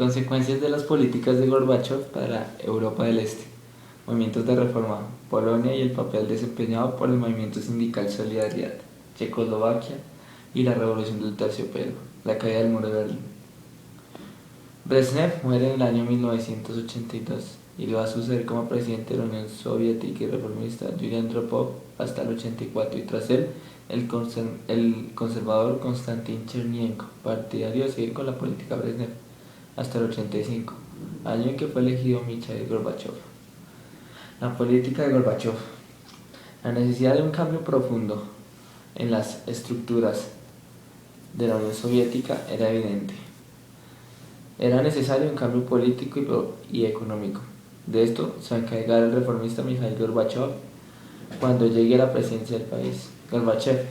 Consecuencias de las políticas de Gorbachov para Europa del Este. Movimientos de reforma. Polonia y el papel desempeñado por el movimiento sindical Solidaridad. Checoslovaquia y la revolución del terciopelo. La caída del muro de Berlín. Brezhnev muere en el año 1982 y le va a suceder como presidente de la Unión Soviética y reformista Yuri Andropov hasta el 84, y tras él el conservador Konstantin Chernenko, partidario de seguir con la política Brezhnev, hasta el 85, año en que fue elegido Mikhail Gorbachev. La política de Gorbachev. La necesidad de un cambio profundo en las estructuras de la Unión Soviética era evidente. Era necesario un cambio político y económico. De esto se va a encargar el reformista Mikhail Gorbachev cuando llegue a la presidencia del país. Gorbachev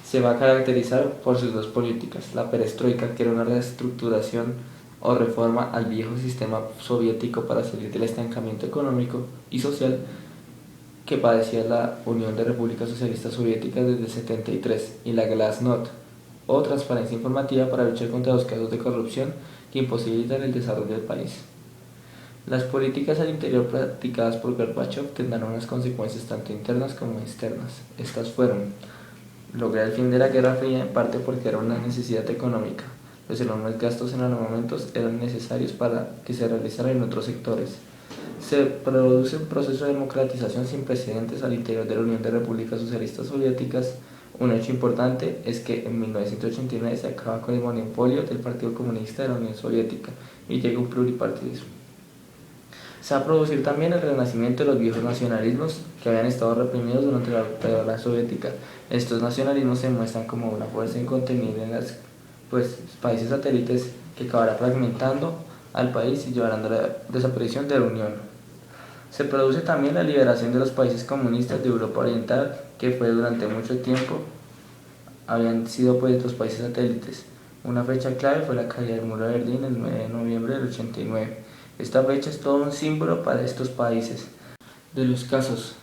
se va a caracterizar por sus dos políticas: la perestroika, que era una reestructuración o reforma al viejo sistema soviético para salir del estancamiento económico y social que padecía la Unión de Repúblicas Socialistas Soviéticas desde el 73, y la Glasnost, o transparencia informativa para luchar contra los casos de corrupción que imposibilitan el desarrollo del país. Las políticas al interior practicadas por Gorbachev tendrán unas consecuencias tanto internas como externas. Estas fueron: lograr el fin de la Guerra Fría, en parte porque era una necesidad económica. Los enormes gastos en armamentos eran necesarios para que se realizaran en otros sectores. Se produce un proceso de democratización sin precedentes al interior de la Unión de Repúblicas Socialistas Soviéticas. Un hecho importante es que en 1989 se acaba con el monopolio del Partido Comunista de la Unión Soviética y llega un pluripartidismo. Se va a producir también el renacimiento de los viejos nacionalismos que habían estado reprimidos durante la dictadura soviética. Estos nacionalismos se muestran como una fuerza incontenible en los países satélites, que acabará fragmentando al país y llevarán a la desaparición de la Unión. Se produce también la liberación de los países comunistas de Europa Oriental, que fue durante mucho tiempo habían sido los países satélites. Una fecha clave fue la caída del muro de Berlín el 9 de noviembre del 89. Esta fecha es todo un símbolo para estos países. De los casos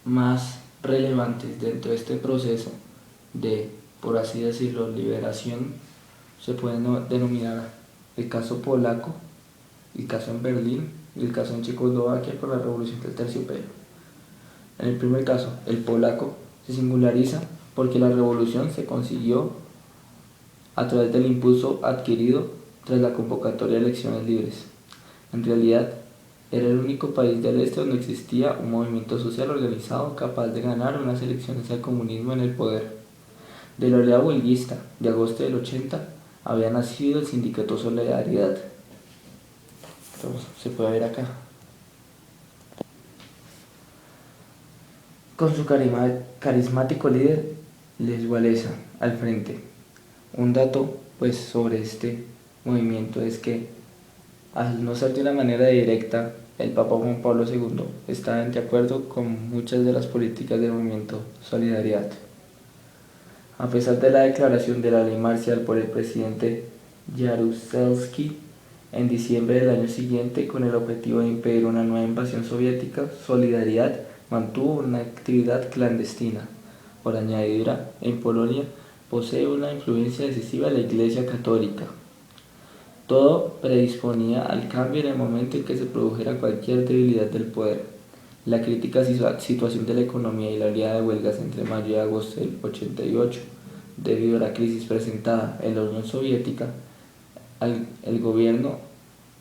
más relevantes dentro de este proceso de, por así decirlo, liberación, se pueden denominar el caso polaco, el caso en Berlín y el caso en Checoslovaquia por la revolución del terciopelo. En el primer caso, el polaco, se singulariza porque la revolución se consiguió a través del impulso adquirido tras la convocatoria de elecciones libres. En realidad, era el único país del este donde existía un movimiento social organizado capaz de ganar unas elecciones al comunismo en el poder. De la oleada huelguista de agosto del 80 había nacido el sindicato Solidaridad. Entonces, se puede ver acá. Con su carismático líder, Lech Walesa, al frente. Un dato sobre este movimiento es que, al no ser de una manera directa, el Papa Juan Pablo II está de acuerdo con muchas de las políticas del movimiento Solidaridad. A pesar de la declaración de la ley marcial por el presidente Jaruzelski en diciembre del año siguiente con el objetivo de impedir una nueva invasión soviética, Solidaridad mantuvo una actividad clandestina. Por añadidura, en Polonia posee una influencia decisiva de la Iglesia Católica. Todo predisponía al cambio en el momento en que se produjera cualquier debilidad del poder. La crítica situación de la economía y la oleada de huelgas entre mayo y agosto del 88, debido a la crisis presentada en la Unión Soviética, el gobierno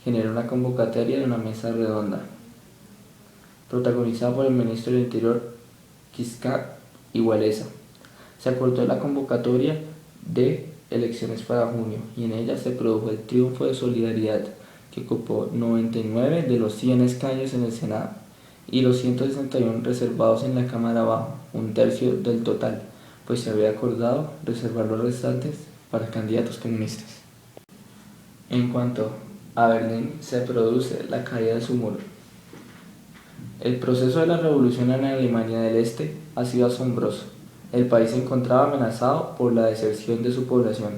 generó una convocatoria de una mesa redonda, protagonizada por el ministro del Interior Kiska y Walesa. Se acordó la convocatoria de elecciones para junio, y en ella se produjo el triunfo de Solidaridad, que ocupó 99 de los 100 escaños en el Senado y los 161 reservados en la Cámara Baja, un tercio del total, pues se había acordado reservar los restantes para candidatos comunistas. En cuanto a Berlín, se produce la caída de su muro. El proceso de la revolución en Alemania del Este ha sido asombroso. El país se encontraba amenazado por la deserción de su población,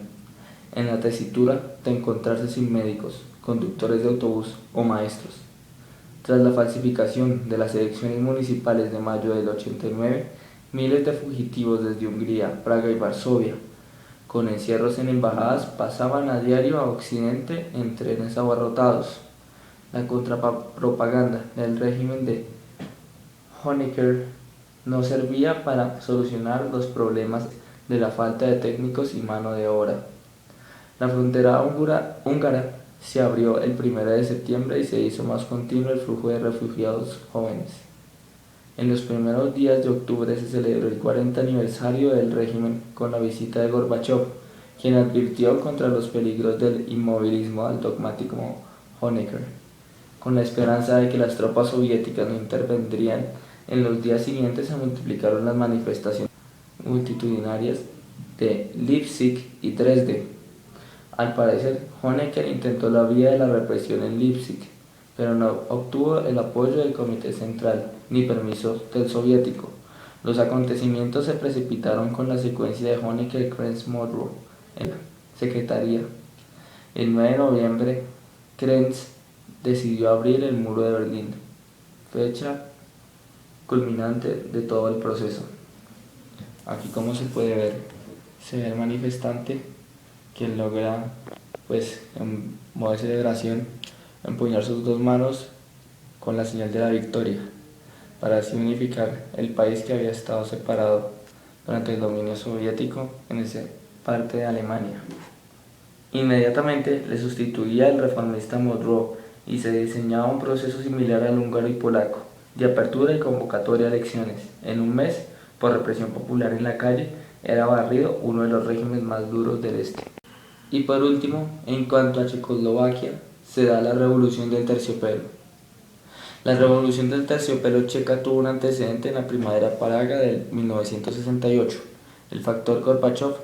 en la tesitura de encontrarse sin médicos, conductores de autobús o maestros. Tras la falsificación de las elecciones municipales de mayo del 89, miles de fugitivos desde Hungría, Praga y Varsovia con encierros en embajadas, pasaban a diario a Occidente en trenes abarrotados. La contrapropaganda del régimen de Honecker no servía para solucionar los problemas de la falta de técnicos y mano de obra. La frontera húngara se abrió el 1 de septiembre y se hizo más continuo el flujo de refugiados jóvenes. En los primeros días de octubre se celebró el 40 aniversario del régimen con la visita de Gorbachov, quien advirtió contra los peligros del inmovilismo al dogmático Honecker. Con la esperanza de que las tropas soviéticas no intervendrían, en los días siguientes se multiplicaron las manifestaciones multitudinarias de Leipzig y Dresde. Al parecer, Honecker intentó la vía de la represión en Leipzig, pero no obtuvo el apoyo del Comité Central ni permiso del soviético. Los acontecimientos se precipitaron con la secuencia de Honecker-Krenz-Modrow en la Secretaría. El 9 de noviembre, Krenz decidió abrir el muro de Berlín, fecha culminante de todo el proceso. Aquí, como se puede ver, se ve el manifestante que logra, en modo de celebración, empuñar sus dos manos con la señal de la victoria, para así unificar el país que había estado separado durante el dominio soviético en esa parte de Alemania. Inmediatamente le sustituía el reformista Modrow y se diseñaba un proceso similar al húngaro y polaco, de apertura y convocatoria a elecciones. En un mes, por represión popular en la calle, era barrido uno de los regímenes más duros del este. Y por último, en cuanto a Checoslovaquia, se da la Revolución del Terciopelo. La Revolución del Terciopelo checa tuvo un antecedente en la Primavera Praga de 1968. El factor Gorbachov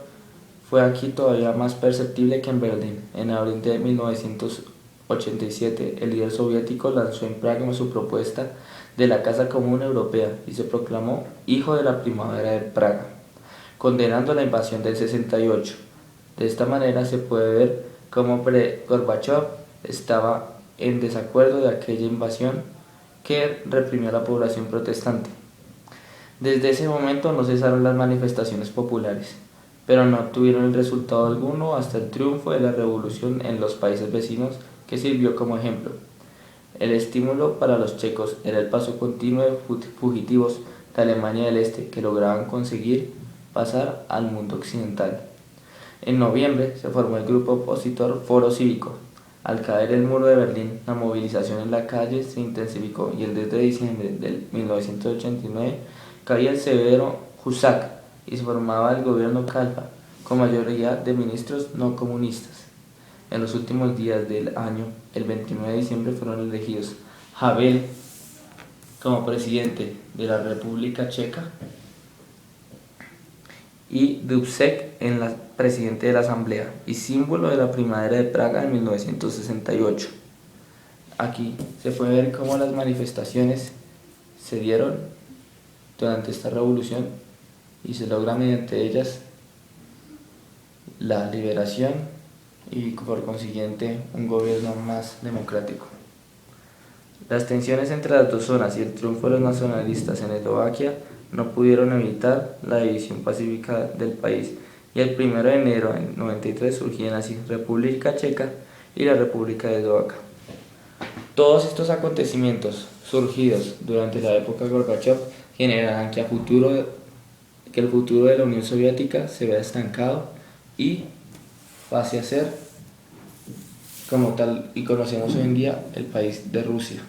fue aquí todavía más perceptible que en Berlín. En abril de 1987, el líder soviético lanzó en Praga su propuesta de la Casa Común Europea y se proclamó hijo de la Primavera de Praga, condenando la invasión del 68. De esta manera se puede ver cómo Gorbachov estaba en desacuerdo de aquella invasión que reprimió a la población protestante. Desde ese momento no cesaron las manifestaciones populares, pero no obtuvieron el resultado alguno hasta el triunfo de la revolución en los países vecinos, que sirvió como ejemplo. El estímulo para los checos era el paso continuo de fugitivos de Alemania del Este que lograban conseguir pasar al mundo occidental. En noviembre se formó el grupo opositor Foro Cívico. Al caer el muro de Berlín, la movilización en la calle se intensificó y el 10 de diciembre de 1989 caía el severo Husak y se formaba el gobierno Kalpa, con mayoría de ministros no comunistas. En los últimos días del año, el 29 de diciembre, fueron elegidos Havel como presidente de la República Checa y Dubček en la presidente de la Asamblea y símbolo de la Primavera de Praga en 1968. Aquí se puede ver cómo las manifestaciones se dieron durante esta revolución y se logra mediante ellas la liberación y por consiguiente un gobierno más democrático. Las tensiones entre las dos zonas y el triunfo de los nacionalistas en Eslovaquia no pudieron evitar la división pacífica del país y el 1 de enero de 1993 surgían así República Checa y la República de Eslovaquia. Todos estos acontecimientos surgidos durante la época de Gorbachov generarán que el futuro de la Unión Soviética se vea estancado y pase a ser, como tal y conocemos hoy en día, el país de Rusia.